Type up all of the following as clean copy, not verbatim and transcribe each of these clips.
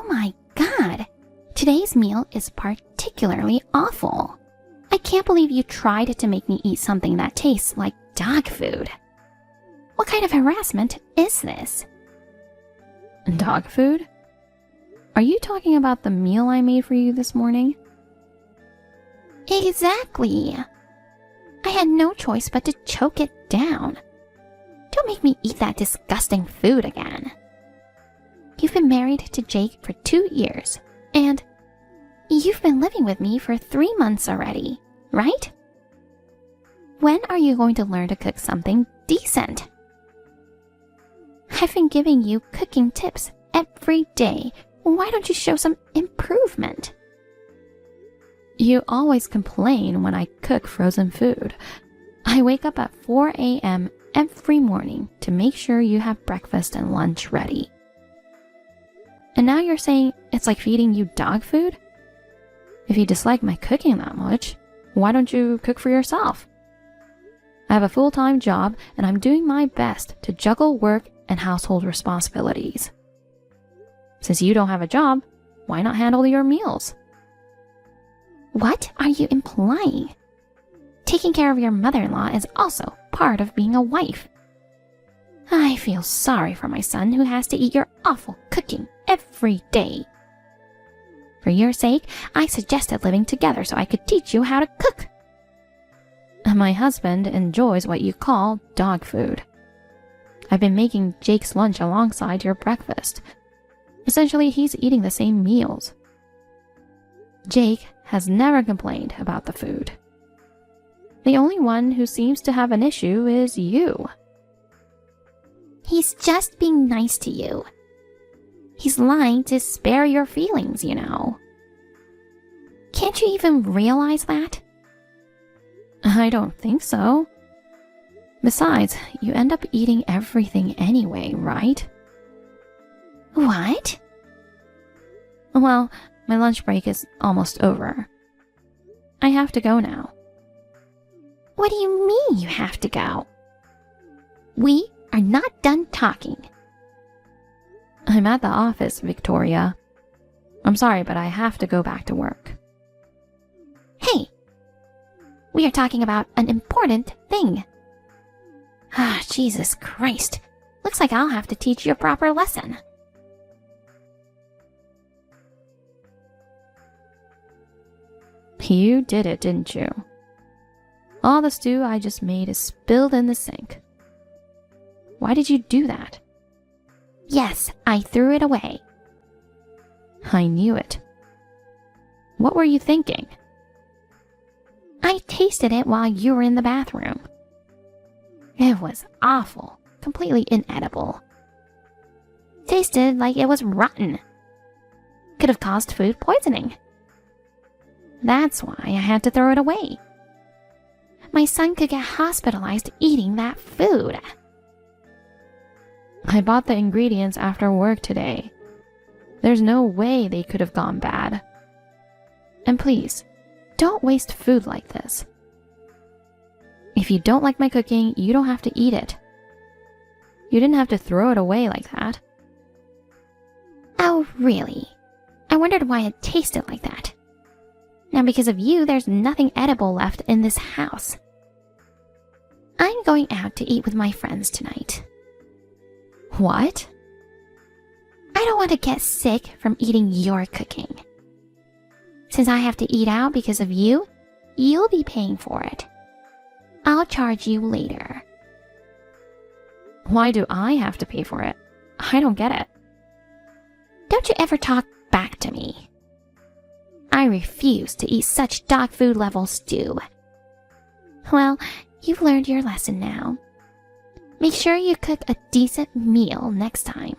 my God! Today's meal is particularly awful. I can't believe you tried to make me eat something that tastes like dog food. What kind of harassment is this? Dog food? Are you talking about the meal I made for you this morning? Exactly. I had no choice but to choke it down. Don't make me eat that disgusting food again. You've been married to Jake for 2 years, and you've been living with me for 3 months already, right? When are you going to learn to cook something decent? I've been giving you cooking tips every day. Why don't you show some improvement? You always complain when I cook frozen food. I wake up at 4 a.m. every morning to make sure you have breakfast and lunch ready. And now you're saying it's like feeding you dog food? If you dislike my cooking that much, why don't you cook for yourself? I have a full-time job and I'm doing my best to juggle work and household responsibilities. Since you don't have a job, why not handle your meals? What are you implying? Taking care of your mother-in-law is also part of being a wife. I feel sorry for my son who has to eat your awful cooking every day. For your sake, I suggested living together so I could teach you how to cook. My husband enjoys what you call dog food. I've been making Jake's lunch alongside your breakfast. Essentially, he's eating the same meals. Jake has never complained about the food. The only one who seems to have an issue is you. He's just being nice to you. He's lying to spare your feelings, you know. Can't you even realize that? I don't think so. Besides, you end up eating everything anyway, right? What? Well, my lunch break is almost over. I have to go now. What do you mean you have to go? We are not done talking. I'm at the office, Victoria. I'm sorry, but I have to go back to work. Hey, we are talking about an important thing. Ah, Jesus Christ. Looks like I'll have to teach you a proper lesson. You did it, didn't you? All the stew I just made is spilled in the sink. Why did you do that? Yes, I threw it away. I knew it. What were you thinking? I tasted it while you were in the bathroom. It was awful, completely inedible. Tasted like it was rotten. Could have caused food poisoning. That's why I had to throw it away. My son could get hospitalized eating that food. I bought the ingredients after work today. There's no way they could have gone bad. And please, don't waste food like this. If you don't like my cooking, you don't have to eat it. You didn't have to throw it away like that. Oh, really? I wondered why it tasted like that. Now because of you, there's nothing edible left in this house. I'm going out to eat with my friends tonight. What? I don't want to get sick from eating your cooking. Since I have to eat out because of you, you'll be paying for it. I'll charge you later. Why do I have to pay for it? I don't get it. Don't you ever talk back to me. I refuse to eat such dog food level stew. Well, you've learned your lesson now. Make sure you cook a decent meal next time.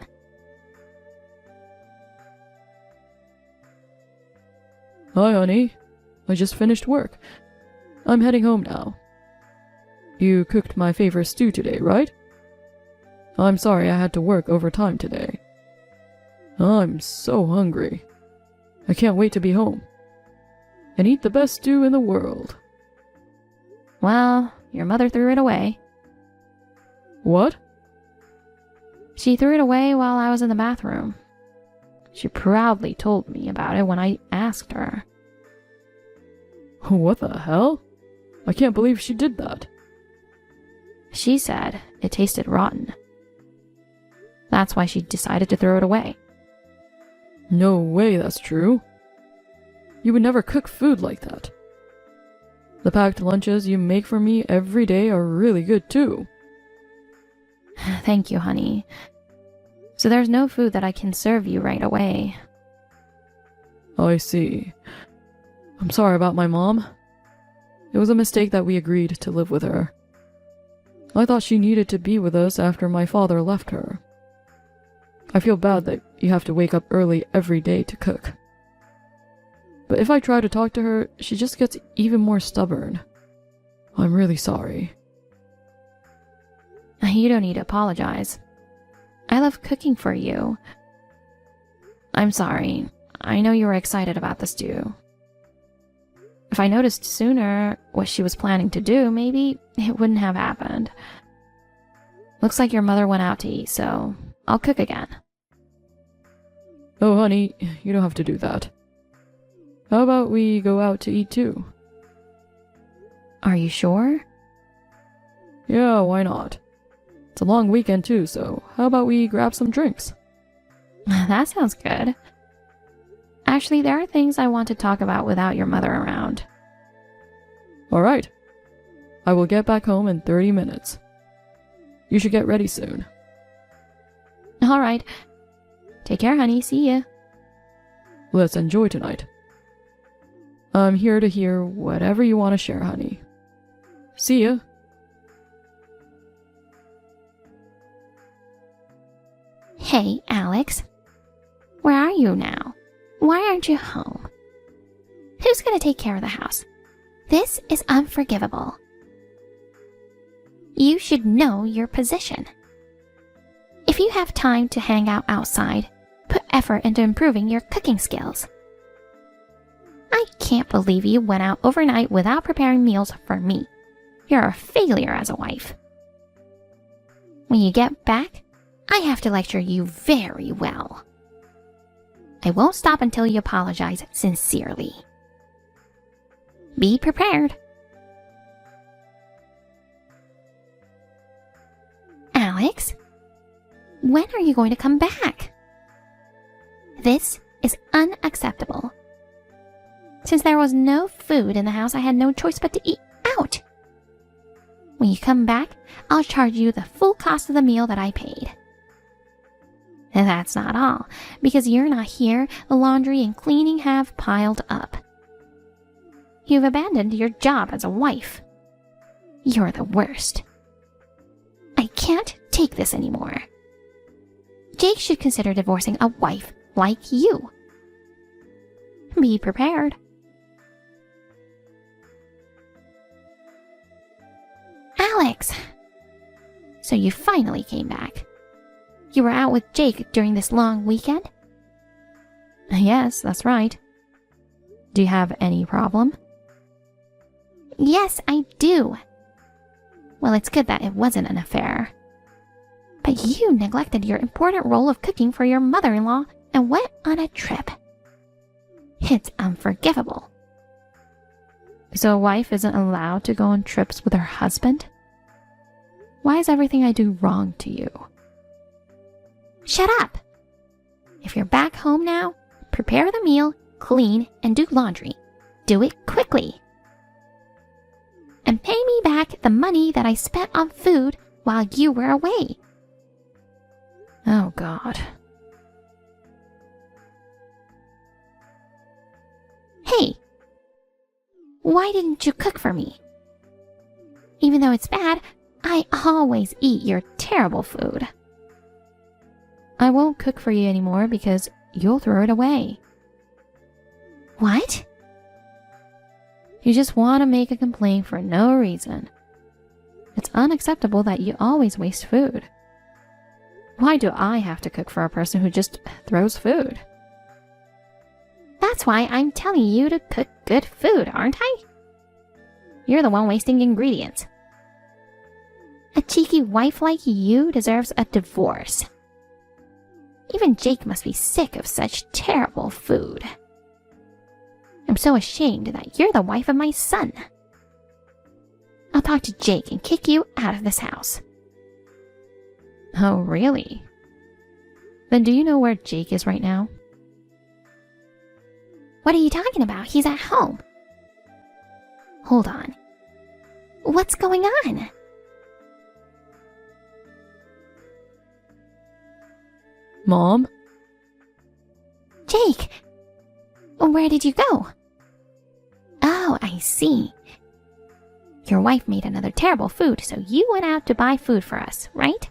Hi, honey. I just finished work. I'm heading home now. You cooked my favorite stew today, right? I'm sorry I had to work overtime today. I'm so hungry. I can't wait to be home and eat the best stew in the world. Well, your mother threw it away. What? She threw it away while I was in the bathroom. She proudly told me about it when I asked her. What the hell? I can't believe she did that. She said it tasted rotten. That's why she decided to throw it away. No way that's true. You would never cook food like that. The packed lunches you make for me every day are really good too. Thank you, honey. So there's no food that I can serve you right away. I see. I'm sorry about my mom. It was a mistake that we agreed to live with her. I thought she needed to be with us after my father left her. I feel bad that you have to wake up early every day to cook. But if I try to talk to her, she just gets even more stubborn. I'm really sorry. You don't need to apologize. I love cooking for you. I'm sorry. I know you were excited about the stew. If I noticed sooner what she was planning to do, maybe it wouldn't have happened. Looks like your mother went out to eat, so I'll cook again. Oh, honey, you don't have to do that. How about we go out to eat too? Are you sure? Yeah, why not? It's a long weekend too, so how about we grab some drinks? That sounds good. Actually, there are things I want to talk about without your mother around. Alright. I will get back home in 30 minutes. You should get ready soon. Alright. Take care, honey. See ya. Let's enjoy tonight. I'm here to hear whatever you want to share, honey. See ya. Hey, Alex. Where are you now? Why aren't you home? Who's gonna take care of the house? This is unforgivable. You should know your position. If you have time to hang out outside, put effort into improving your cooking skills. I can't believe you went out overnight without preparing meals for me. You're a failure as a wife. When you get back, I have to lecture you very well. I won't stop until you apologize sincerely. Be prepared. Alex, when are you going to come back? This is unacceptable. Since there was no food in the house, I had no choice but to eat out. When you come back, I'll charge you the full cost of the meal that I paid. And that's not all. Because you're not here, the laundry and cleaning have piled up. You've abandoned your job as a wife. You're the worst. I can't take this anymore. Jake should consider divorcing a wife like you. Be prepared. Alex! So you finally came back. You were out with Jake during this long weekend? Yes, that's right. Do you have any problem? Yes, I do. Well, it's good that it wasn't an affair. But you neglected your important role of cooking for your mother-in-law and went on a trip. It's unforgivable. So a wife isn't allowed to go on trips with her husband? Why is everything I do wrong to you? Shut up! If you're back home now, prepare the meal, clean, and do laundry. Do it quickly. And pay me back the money that I spent on food while you were away. Oh, God. Hey! Why didn't you cook for me? Even though it's bad, I always eat your terrible food. I won't cook for you anymore because you'll throw it away. What? You just want to make a complaint for no reason. It's unacceptable that you always waste food. Why do I have to cook for a person who just throws food? That's why I'm telling you to cook good food, aren't I? You're the one wasting ingredients. A cheeky wife like you deserves a divorce. Even Jake must be sick of such terrible food. I'm so ashamed that you're the wife of my son. I'll talk to Jake and kick you out of this house. Oh, really? Then do you know where Jake is right now? What are you talking about? He's at home. Hold on. What's going on? Mom? Jake! Where did you go? Oh, I see. Your wife made another terrible food, so you went out to buy food for us, right?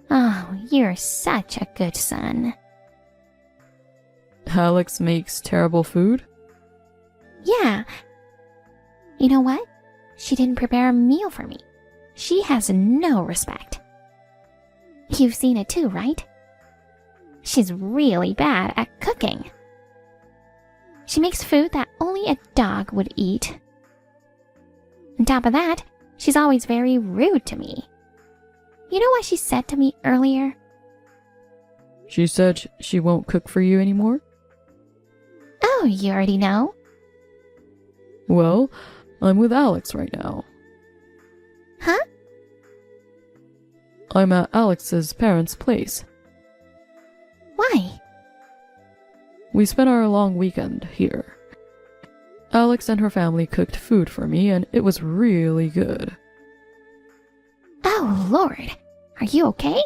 Oh, you're such a good son. Alex makes terrible food? Yeah. You know what? She didn't prepare a meal for me. She has no respect. You've seen it too, right? She's really bad at cooking. She makes food that only a dog would eat. On top of that, she's always very rude to me. You know what she said to me earlier? She said she won't cook for you anymore? Oh, you already know? Well, I'm with Alex right now. Huh? I'm at Alex's parents' place. Why? We spent our long weekend here. Alex and her family cooked food for me, and it was really good. Oh, Lord. Are you okay?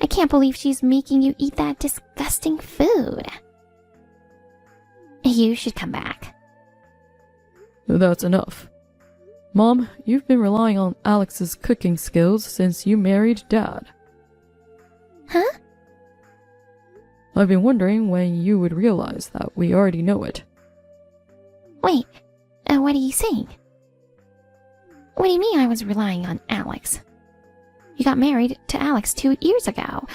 I can't believe she's making you eat that disgusting food. You should come back. That's enough. Mom, you've been relying on Alex's cooking skills since you married Dad. Huh? I've been wondering when you would realize that we already know it. Wait, what are you saying? What do you mean I was relying on Alex? You got married to Alex 2 years ago.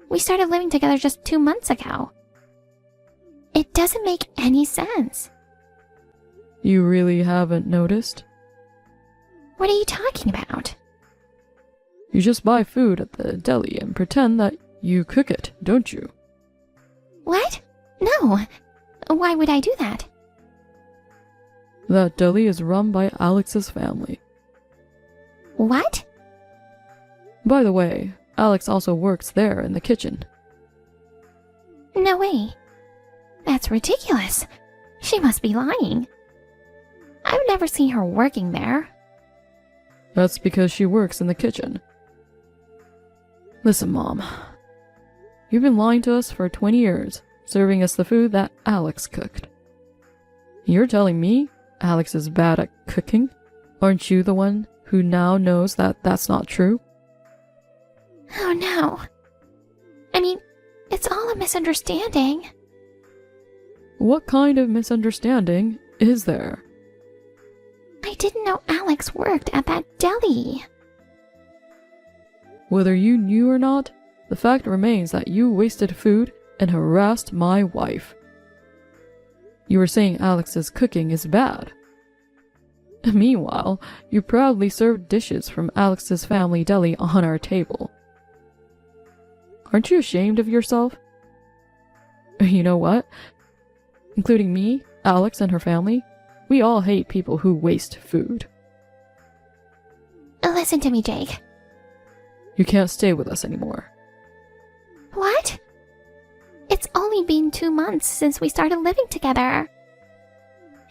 We started living together just 2 months ago. It doesn't make any sense. You really haven't noticed? What are you talking about? You just buy food at the deli and pretend that you cook it, don't you? What? No. Why would I do that? That deli is run by Alex's family. What? By the way, Alex also works there in the kitchen. No way. That's ridiculous. She must be lying. I've never seen her working there. That's because she works in the kitchen. Listen, Mom. You've been lying to us for 20 years, serving us the food that Alex cooked. You're telling me Alex is bad at cooking? Aren't you the one who now knows that that's not true? Oh no. I mean, it's all a misunderstanding. What kind of misunderstanding is there? I didn't know Alex worked at that deli. Whether you knew or not, the fact remains that you wasted food and harassed my wife. You were saying Alex's cooking is bad. Meanwhile, you proudly served dishes from Alex's family deli on our table. Aren't you ashamed of yourself? You know what? Including me, Alex, and her family, we all hate people who waste food. Listen to me, Jake. You can't stay with us anymore. What? It's only been 2 months since we started living together.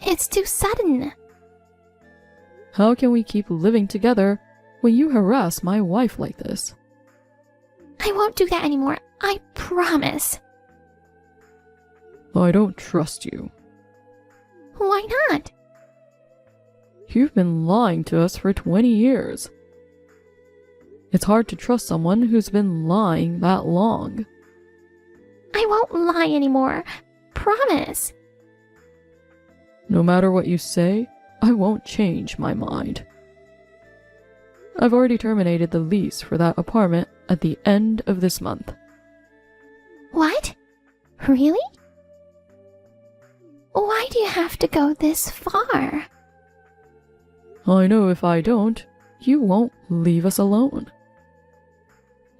It's too sudden. How can we keep living together when you harass my wife like this? I won't do that anymore. I promise. I don't trust you. Why not? You've been lying to us for 20 years. It's hard to trust someone who's been lying that long. I won't lie anymore. Promise. No matter what you say, I won't change my mind. I've already terminated the lease for that apartment at the end of this month. What? Really? Why do you have to go this far? I know if I don't, you won't leave us alone.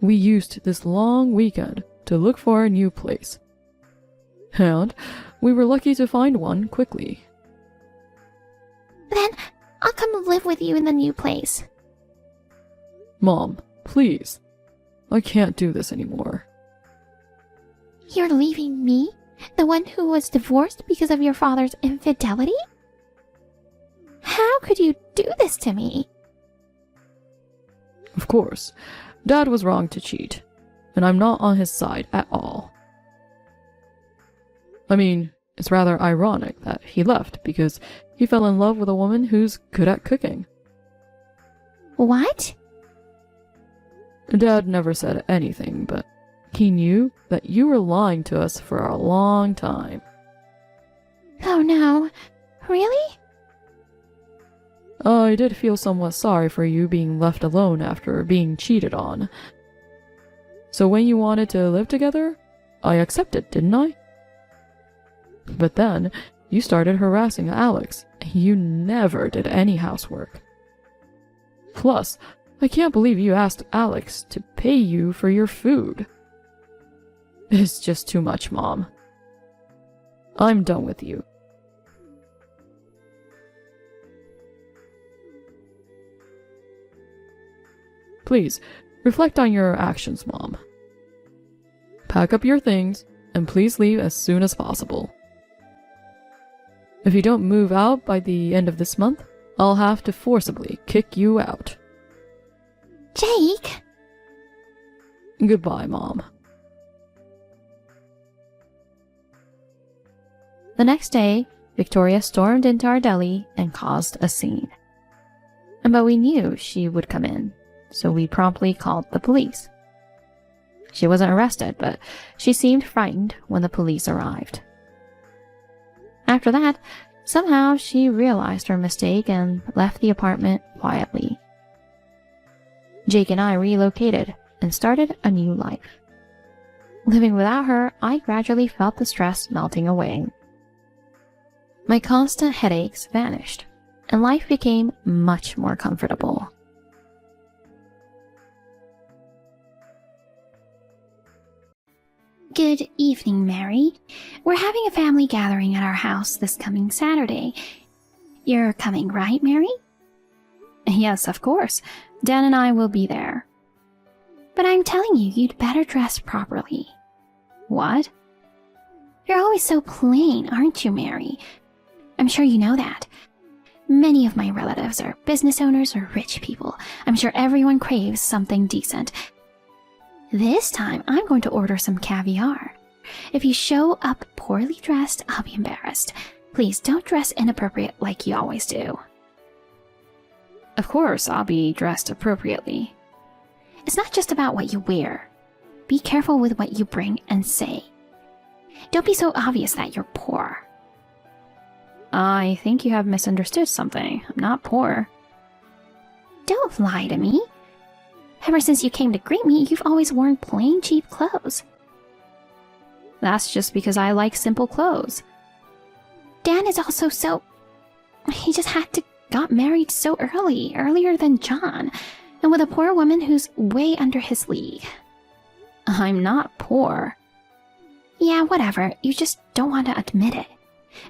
we used this long weekend to look for a new place. And we were lucky to find one quickly. Then I'll come live with you in the new place. Mom, please. I can't do this anymore. You're leaving me? The one who was divorced because of your father's infidelity? How could you do this to me? Of course, Dad was wrong to cheat, and I'm not on his side at all. I mean, it's rather ironic that he left because he fell in love with a woman who's good at cooking. What? Dad never said anything, but he knew that you were lying to us for a long time. Oh no. Really? I did feel somewhat sorry for you being left alone after being cheated on. So when you wanted to live together, I accepted, didn't I? But then, you started harassing Alex, and you never did any housework. Plus, I can't believe you asked Alex to pay you for your food. It's just too much, Mom. I'm done with you. Please, reflect on your actions, Mom. Pack up your things, and please leave as soon as possible. If you don't move out by the end of this month, I'll have to forcibly kick you out. Jake! Goodbye, Mom. The next day, Victoria stormed into our deli and caused a scene. But we knew she would come in, so we promptly called the police. She wasn't arrested, but she seemed frightened when the police arrived. After that, somehow she realized her mistake and left the apartment quietly. Jake and I relocated and started a new life. Living without her, I gradually felt the stress melting away. My constant headaches vanished, and life became much more comfortable. Good evening, Mary. We're having a family gathering at our house this coming Saturday. You're coming, right, Mary? Yes, of course. Dan and I will be there. But I'm telling you, you'd better dress properly. What? You're always so plain, aren't you, Mary? I'm sure you know that. Many of my relatives are business owners or rich people. I'm sure everyone craves something decent. This time, I'm going to order some caviar. If you show up poorly dressed, I'll be embarrassed. Please don't dress inappropriate like you always do. Of course, I'll be dressed appropriately. It's not just about what you wear. Be careful with what you bring and say. Don't be so obvious that you're poor. I think you have misunderstood something. I'm not poor. Don't lie to me. Ever since you came to greet me, you've always worn plain, cheap clothes. That's just because I like simple clothes. Dan is also so... He just got married so earlier than John, and with a poor woman who's way under his league. I'm not poor. Yeah, whatever. You just don't want to admit it.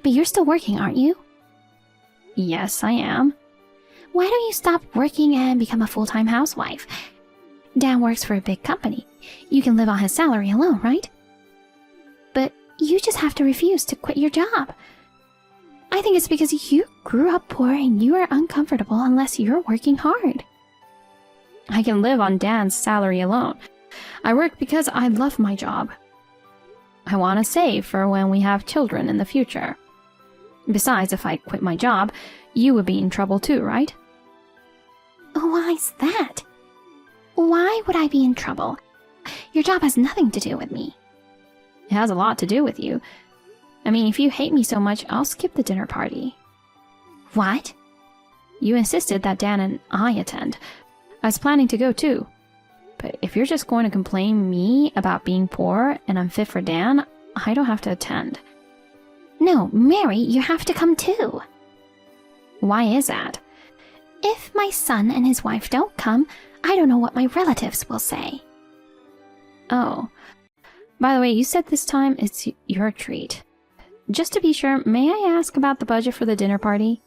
But you're still working, aren't you? Yes, I am. Why don't you stop working and become a full-time housewife? Dan works for a big company. You can live on his salary alone, right? But you just have to refuse to quit your job. I think it's because you grew up poor and you are uncomfortable unless you're working hard. I can live on Dan's salary alone. I work because I love my job. I want to save for when we have children in the future. Besides, if I quit my job, you would be in trouble too, right? Why's that? Why would I be in trouble? Your job has nothing to do with me. It has a lot to do with you. I mean, if you hate me so much, I'll skip the dinner party. What? You insisted that Dan and I attend. I was planning to go too. But if you're just going to complain me about being poor and unfit for Dan, I don't have to attend. No, Mary, you have to come too. Why is that? If my son and his wife don't come, I don't know what my relatives will say. Oh. By the way, you said this time it's your treat. Just to be sure, may I ask about the budget for the dinner party?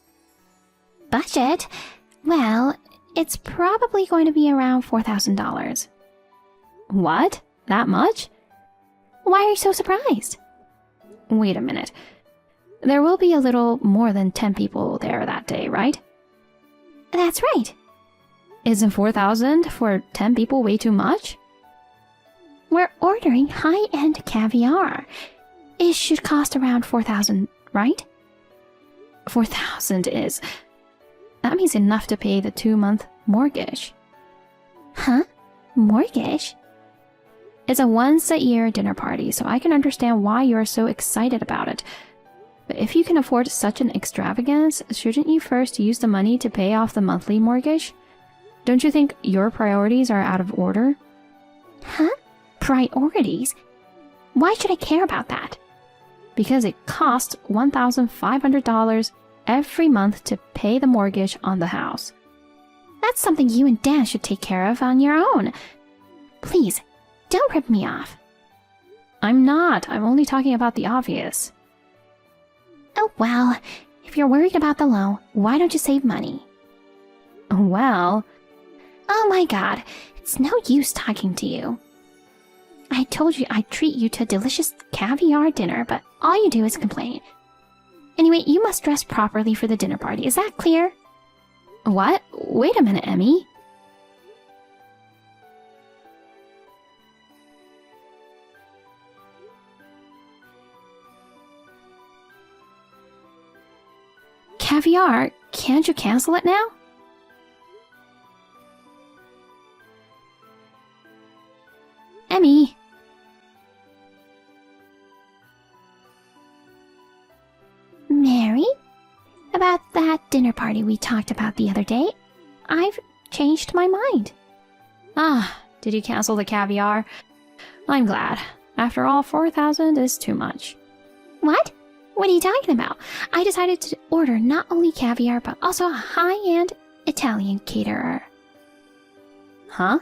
Budget? Well, it's probably going to be around $4,000. What? That much? Why are you so surprised? Wait a minute. There will be a little more than 10 people there that day, right? That's right. Isn't 4,000 for 10 people way too much? We're ordering high-end caviar. It should cost around $4,000, right? 4,000 is... That means enough to pay the 2-month mortgage. Huh? Mortgage? It's a once-a-year dinner party, so I can understand why you're so excited about it. But if you can afford such an extravagance, shouldn't you first use the money to pay off the monthly mortgage? Don't you think your priorities are out of order? Huh? Priorities? Why should I care about that? Because it costs $1,500 every month to pay the mortgage on the house. That's something you and Dan should take care of on your own. Please, don't rip me off. I'm not. I'm only talking about the obvious. Oh well, if you're worried about the loan, why don't you save money? Well... Oh my god, it's no use talking to you. I told you I'd treat you to a delicious caviar dinner, but all you do is complain. Anyway, you must dress properly for the dinner party. Is that clear? What? Wait a minute, Emmy. Caviar, can't you cancel it now? Emmy. Mary? About that dinner party we talked about the other day, I've changed my mind. Ah, did you cancel the caviar? I'm glad. After all, 4,000 is too much. What? What are you talking about? I decided to order not only caviar, but also a high-end Italian caterer. Huh?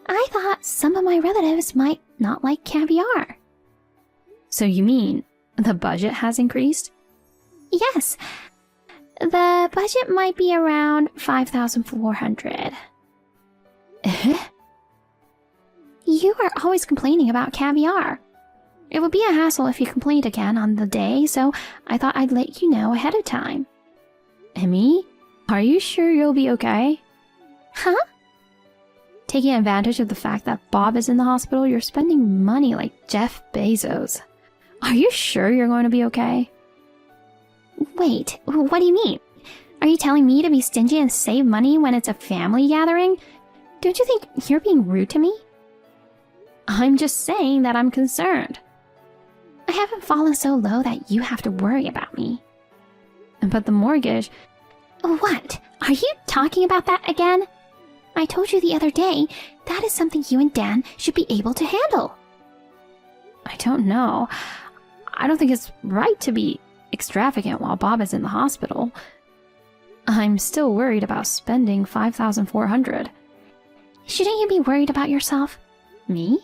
I thought some of my relatives might not like caviar. So you mean the budget has increased? Yes. The budget might be around $5,400. You are always complaining about caviar. It would be a hassle if you complained again on the day, so I thought I'd let you know ahead of time. Emmy, are you sure you'll be okay? Huh? Taking advantage of the fact that Bob is in the hospital, you're spending money like Jeff Bezos. Are you sure you're going to be okay? Wait, what do you mean? Are you telling me to be stingy and save money when it's a family gathering? Don't you think you're being rude to me? I'm just saying that I'm concerned. I haven't fallen so low that you have to worry about me. But the mortgage... What? Are you talking about that again? I told you the other day, that is something you and Dan should be able to handle. I don't know. I don't think it's right to be extravagant while Bob is in the hospital. I'm still worried about spending $5,400. Shouldn't you be worried about yourself? Me?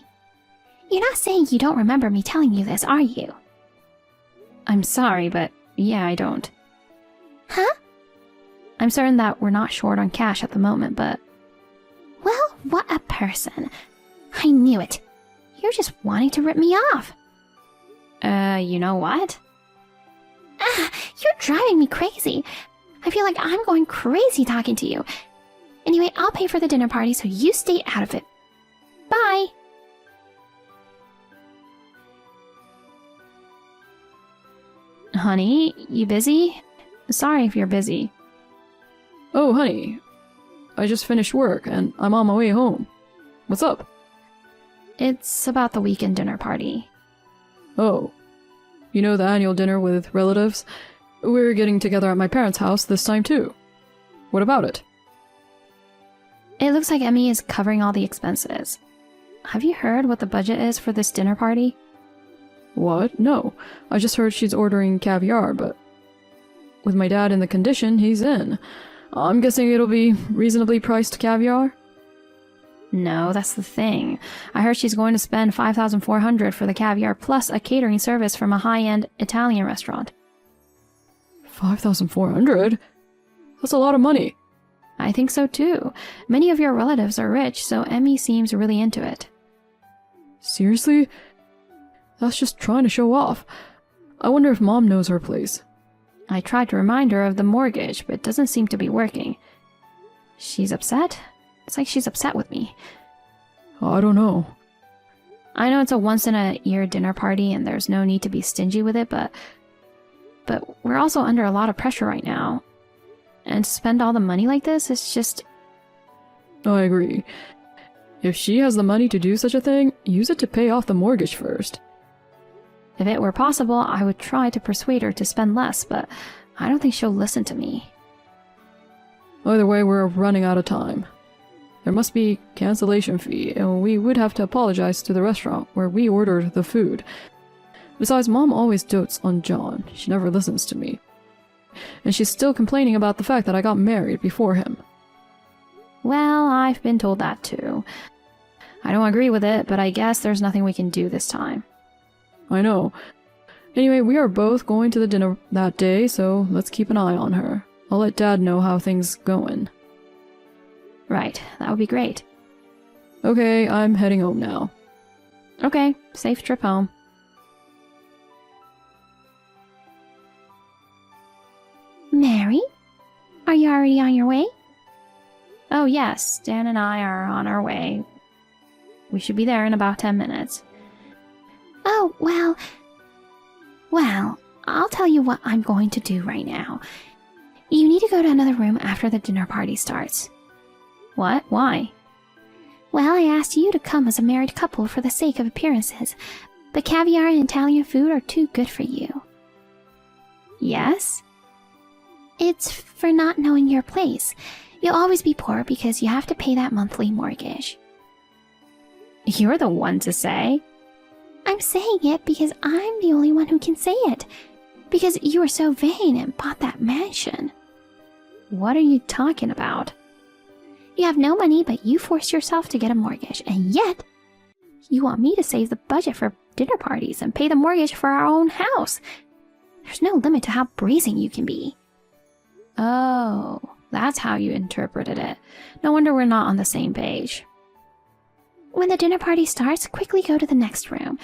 You're not saying you don't remember me telling you this, are you? I'm sorry, but yeah, I don't. Huh? I'm certain that we're not short on cash at the moment, but... Well, what a person. I knew it. You're just wanting to rip me off. You know what? You're driving me crazy. I feel like I'm going crazy talking to you. Anyway, I'll pay for the dinner party, so you stay out of it. Bye. Honey, you busy? Sorry if you're busy. Oh, honey. I just finished work and I'm on my way home. What's up? It's about the weekend dinner party. Oh. You know the annual dinner with relatives? We're getting together at my parents' house this time too. What about it? It looks like Emmy is covering all the expenses. Have you heard what the budget is for this dinner party? What? No. I just heard she's ordering caviar, but... with my dad in the condition he's in, I'm guessing it'll be reasonably priced caviar? No, that's the thing. I heard she's going to spend $5,400 for the caviar plus a catering service from a high-end Italian restaurant. 5,400? That's a lot of money. I think so too. Many of your relatives are rich, so Emmy seems really into it. Seriously? That's just trying to show off. I wonder if Mom knows her place. I tried to remind her of the mortgage, but it doesn't seem to be working. She's upset? It's like she's upset with me. I don't know. I know it's a once-in-a-year dinner party and there's no need to be stingy with it, but we're also under a lot of pressure right now. And to spend all the money like this, it's just... I agree. If she has the money to do such a thing, use it to pay off the mortgage first. If it were possible, I would try to persuade her to spend less, but I don't think she'll listen to me. Either way, we're running out of time. There must be cancellation fee, and we would have to apologize to the restaurant where we ordered the food. Besides, Mom always dotes on John. She never listens to me. And she's still complaining about the fact that I got married before him. Well, I've been told that too. I don't agree with it, but I guess there's nothing we can do this time. I know. Anyway, we are both going to the dinner that day, so let's keep an eye on her. I'll let Dad know how things going. Right, that would be great. Okay, I'm heading home now. Okay, safe trip home. Mary? Are you already on your way? Oh yes, Dan and I are on our way. We should be there in about 10 minutes. Oh, well, I'll tell you what I'm going to do right now. You need to go to another room after the dinner party starts. What? Why? Well, I asked you to come as a married couple for the sake of appearances, but caviar and Italian food are too good for you. Yes? It's for not knowing your place. You'll always be poor because you have to pay that monthly mortgage. You're the one to say. I'm saying it because I'm the only one who can say it. Because you were so vain and bought that mansion. What are you talking about? You have no money, but you forced yourself to get a mortgage, and yet you want me to save the budget for dinner parties and pay the mortgage for our own house. There's no limit to how brazen you can be. Oh, that's how you interpreted it. No wonder we're not on the same page. When the dinner party starts, quickly go to the next room.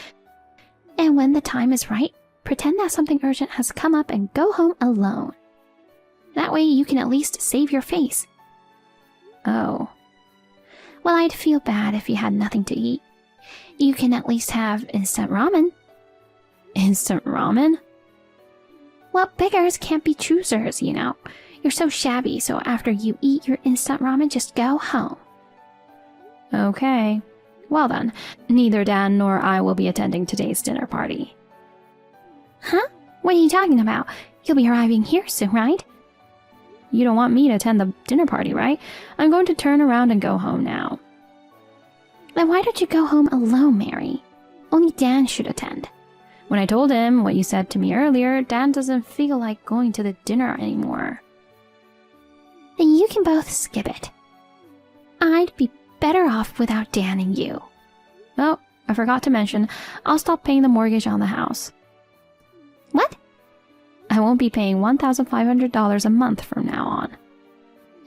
And when the time is right, pretend that something urgent has come up and go home alone. That way you can at least save your face. Oh. Well, I'd feel bad if you had nothing to eat. You can at least have instant ramen. Instant ramen? Well, beggars can't be choosers, you know. You're so shabby, so after you eat your instant ramen, just go home. Okay. Well then, neither Dan nor I will be attending today's dinner party. Huh? What are you talking about? You'll be arriving here soon, right? You don't want me to attend the dinner party, right? I'm going to turn around and go home now. Then why don't you go home alone, Mary? Only Dan should attend. When I told him what you said to me earlier, Dan doesn't feel like going to the dinner anymore. Then you can both skip it. I'd be better off without Dan and you. Oh, I forgot to mention, I'll stop paying the mortgage on the house. What? I won't be paying $1,500 a month from now on.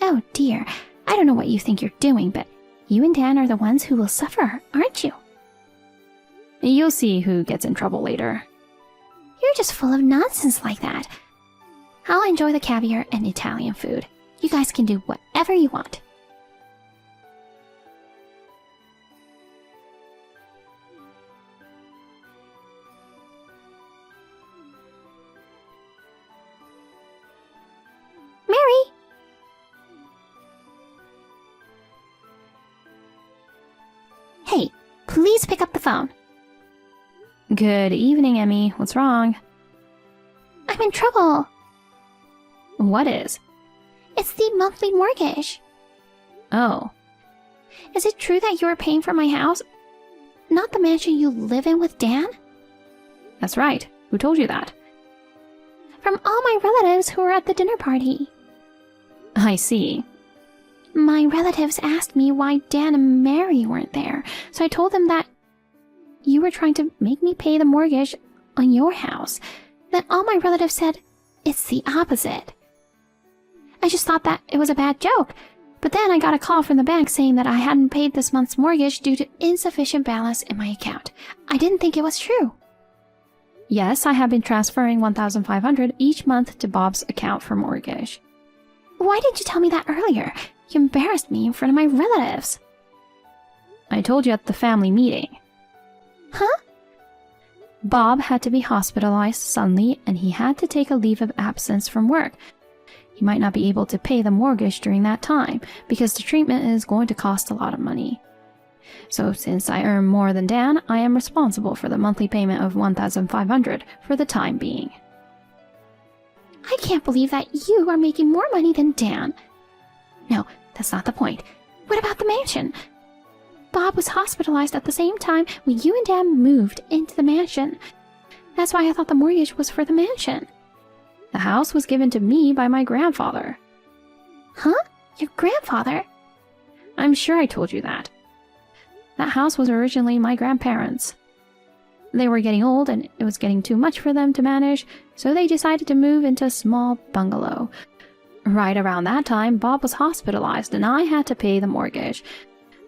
Oh dear, I don't know what you think you're doing, but you and Dan are the ones who will suffer, aren't you? You'll see who gets in trouble later. You're just full of nonsense like that. I'll enjoy the caviar and Italian food. You guys can do whatever you want. Mary! Hey, please pick up the phone. Good evening, Emmy. What's wrong? I'm in trouble. What is? It's the monthly mortgage. Oh. Is it true that you are paying for my house? Not the mansion you live in with Dan? That's right. Who told you that? From all my relatives who were at the dinner party. I see. My relatives asked me why Dan and Mary weren't there, so I told them that you were trying to make me pay the mortgage on your house. Then all my relatives said, it's the opposite. I just thought that it was a bad joke, but then I got a call from the bank saying that I hadn't paid this month's mortgage due to insufficient balance in my account. I didn't think it was true. Yes, I have been transferring $1,500 each month to Bob's account for mortgage. Why didn't you tell me that earlier? You embarrassed me in front of my relatives. I told you at the family meeting. Huh? Bob had to be hospitalized suddenly and he had to take a leave of absence from work. He might not be able to pay the mortgage during that time because the treatment is going to cost a lot of money. So since I earn more than Dan, I am responsible for the monthly payment of $1,500 for the time being. I can't believe that you are making more money than Dan. No, that's not the point. What about the mansion? Bob was hospitalized at the same time when you and Dan moved into the mansion. That's why I thought the mortgage was for the mansion. The house was given to me by my grandfather. Huh? Your grandfather? I'm sure I told you that. That house was originally my grandparents'. They were getting old and it was getting too much for them to manage, so they decided to move into a small bungalow. Right around that time, Bob was hospitalized and I had to pay the mortgage.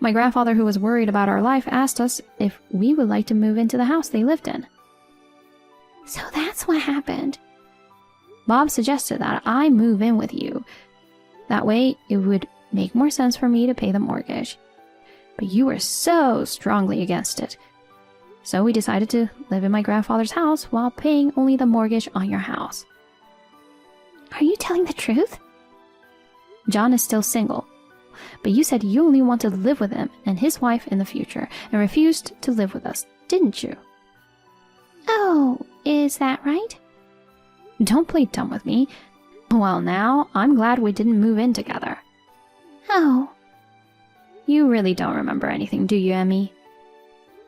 My grandfather, who was worried about our life, asked us if we would like to move into the house they lived in. So that's what happened. Bob suggested that I move in with you. That way, it would make more sense for me to pay the mortgage. But you were so strongly against it. So we decided to live in my grandfather's house while paying only the mortgage on your house. Are you telling the truth? John is still single. But you said you only want to live with him and his wife in the future and refused to live with us, didn't you? Oh, is that right? Don't play dumb with me. Well, now, I'm glad we didn't move in together. Oh. You really don't remember anything, do you, Emmy?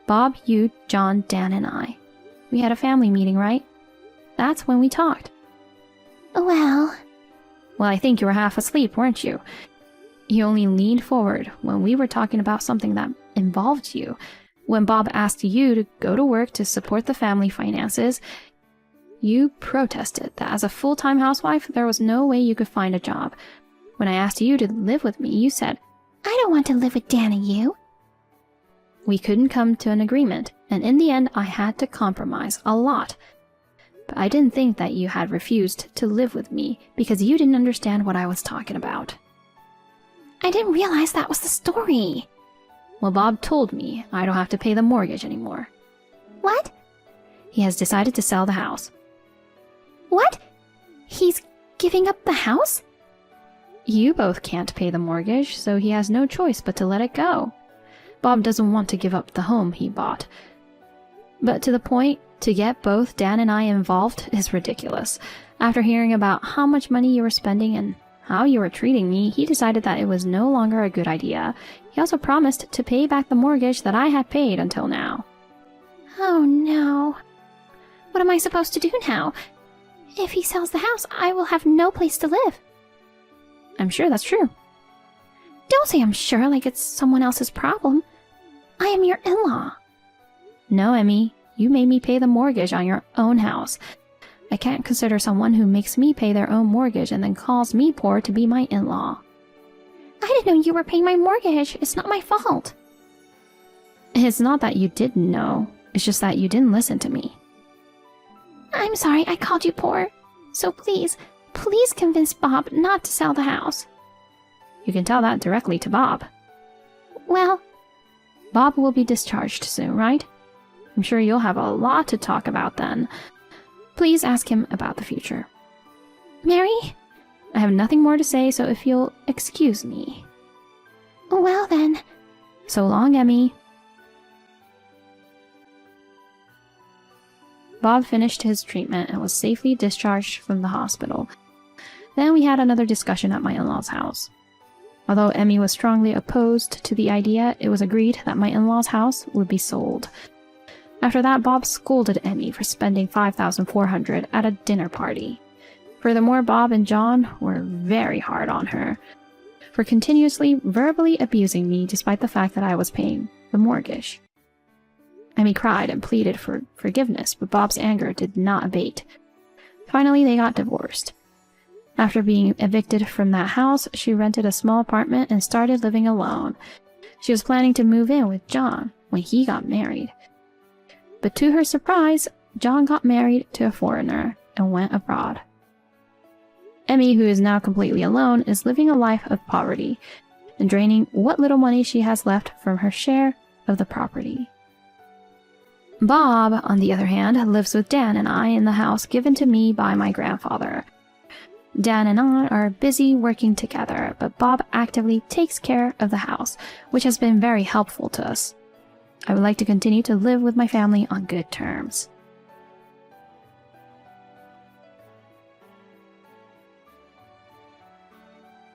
Bob, you, John, Dan, and I. We had a family meeting, right? That's when we talked. Well, I think you were half asleep, weren't you? You only leaned forward when we were talking about something that involved you. When Bob asked you to go to work to support the family finances, you protested that as a full-time housewife, there was no way you could find a job. When I asked you to live with me, you said, I don't want to live with Dan and you. We couldn't come to an agreement, and in the end, I had to compromise a lot. But I didn't think that you had refused to live with me because you didn't understand what I was talking about. I didn't realize that was the story. Well, Bob told me I don't have to pay the mortgage anymore. What? He has decided to sell the house. What? He's giving up the house? You both can't pay the mortgage, so he has no choice but to let it go. Bob doesn't want to give up the home he bought. But to the point, to get both Dan and I involved is ridiculous. After hearing about how much money you were spending and how you were treating me, he decided that it was no longer a good idea. He also promised to pay back the mortgage that I had paid until now. Oh no. What am I supposed to do now? If he sells the house, I will have no place to live. I'm sure that's true. Don't say I'm sure like it's someone else's problem. I am your in-law. No, Emmy. You made me pay the mortgage on your own house. I can't consider someone who makes me pay their own mortgage and then calls me poor to be my in-law. I didn't know you were paying my mortgage. It's not my fault. It's not that you didn't know. It's just that you didn't listen to me. I'm sorry I called you poor. So please convince Bob not to sell the house. You can tell that directly to Bob. Well, Bob will be discharged soon, right? I'm sure you'll have a lot to talk about then. Please ask him about the future. Mary? I have nothing more to say, so if you'll excuse me. Well then. So long, Emmy. Bob finished his treatment and was safely discharged from the hospital. Then we had another discussion at my in-laws' house. Although Emmy was strongly opposed to the idea, it was agreed that my in-laws' house would be sold. After that, Bob scolded Emmy for spending $5,400 at a dinner party. Furthermore, Bob and John were very hard on her. for continuously verbally abusing me despite the fact that I was paying the mortgage. Emmy cried and pleaded for forgiveness, but Bob's anger did not abate. Finally, they got divorced. After being evicted from that house, she rented a small apartment and started living alone. She was planning to move in with John when he got married. But to her surprise, John got married to a foreigner and went abroad. Emmy, who is now completely alone, is living a life of poverty and draining what little money she has left from her share of the property. Bob, on the other hand, lives with Dan and I in the house given to me by my grandfather. Dan and I are busy working together, but Bob actively takes care of the house, which has been very helpful to us. I would like to continue to live with my family on good terms.